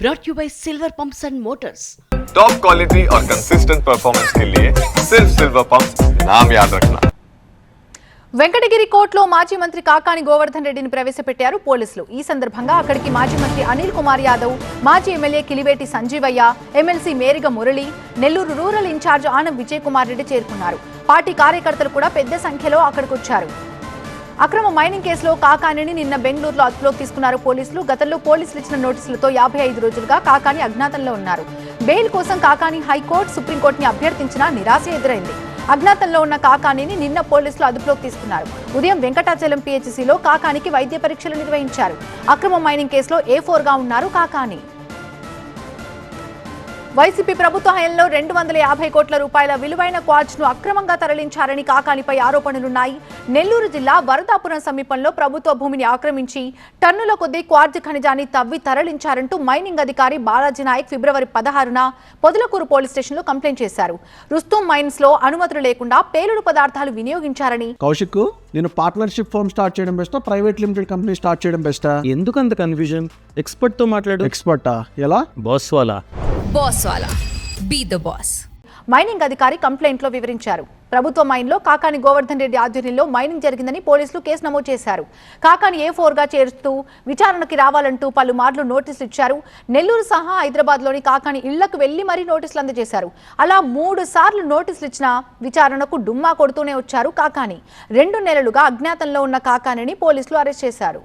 brought you by Silver Pumps and Motors. Top quality और consistent performance के लिए सिर्फ सिल्वर पंप्स नाम याद रखना। వెంకటగిరి కోర్టులో మాజీ మంత్రి కాకాని గోవర్ధన్ రెడ్డిని ప్రవేశపెట్టారు పోలీసులు. ఈ సందర్భంగా అక్కడికి మాజీ మంత్రి అనిల్ కుమార్ యాదవ్, మాజీ MLA Kiliveti Sanjeevaiah, MLC Meriga Murali, Nellore rural incharge Anam Vijay Kumar Reddy చేరుకున్నారు. పార్టీ కార్యకర్తలు కూడా పెద్ద సంఖ్యలో అక్కడికి వచ్చారు. అక్రమ మైనింగ్ కేసులో కాకానిని నిన్న బెంగళూరులో అదుపులోకి తీసుకున్నారు పోలీసులు. గతంలో పోలీసులు ఇచ్చిన నోటీసులతో 55 రోజులుగా కాకాని అజ్ఞాతంలో ఉన్నారు. బెయిల్ కోసం కాకాని హైకోర్టు, సుప్రీంకోర్టుని అభ్యర్థించినా నిరాశ ఎదురైంది. అజ్ఞాతంలో ఉన్న కాకానిని నిన్న పోలీసులు అదుపులోకి తీసుకున్నారు. ఉదయం వెంకటాచలం పిహెచ్సిలో కాకానికి వైద్య పరీక్షలు నిర్వహించారు. అక్రమ మైనింగ్ కేసులో A4గా ఉన్నారు కాకాని. వైసీపీ ప్రభుత్వ హయాంలో 250 కోట్ల రూపాయల విలువైన క్వార్ట్జ్ను అక్రమంగా తరలించారని కాకానిపై ఆరోపణలున్నాయి. నెల్లూరు జిల్లా వరదాపురం సమీపంలో ప్రభుత్వ భూమిని ఆక్రమించి టన్నుల కొద్దీ క్వార్ట్జ్ ఖనిజాన్ని తవ్వి తరలించారంటూ మైనింగ్ అధికారి బాలాజీ నాయక్ ఫిబ్రవరి 16న పొదలకూరు పోలీస్ స్టేషన్లో కంప్లైంట్ చేశారు. రుస్తుం మైన్స్ లో అనుమతులు లేకుండా పేలుడు పదార్థాలు వినియోగించారని. కౌశిక్, నేను పార్ట్నర్షిప్ ఫర్మ్ స్టార్ట్ చేయడం బెస్టా, ప్రైవేట్ లిమిటెడ్ కంపెనీ స్టార్ట్ చేయడం బెస్టా? ఎందుకు అంత కన్ఫ్యూజన్? ఎక్స్పర్ట్ తో మాట్లాడు. ఎక్స్పర్టా? ఎలా? బాస్ వాలా. బాస్ వాలా, బీ ద బాస్. మైనింగ్ అధికారి కంప్లైంట్ లో వివరించారు. ప్రభుత్వ మైన్లో కాకాని గోవర్ధన్ రెడ్డి ఆధ్వర్యంలో మైనింగ్ జరిగిందని పోలీసులు కేసు నమోదు చేశారు. కాకాని A4గా చేరుస్తూ విచారణకి రావాలంటూ పలుమార్లు నోటీసులు ఇచ్చారు. నెల్లూరు సహా హైదరాబాద్లోని కాకాని ఇళ్లకు వెళ్లి మరీ నోటీసులు అందజేశారు. అలా 3 సార్లు నోటీసులు ఇచ్చినా విచారణకు డుమ్మా కొడుతూనే వచ్చారు కాకాని. 2 నెలలుగా అజ్ఞాతంలో ఉన్న కాకానిని పోలీసులు అరెస్ట్ చేశారు.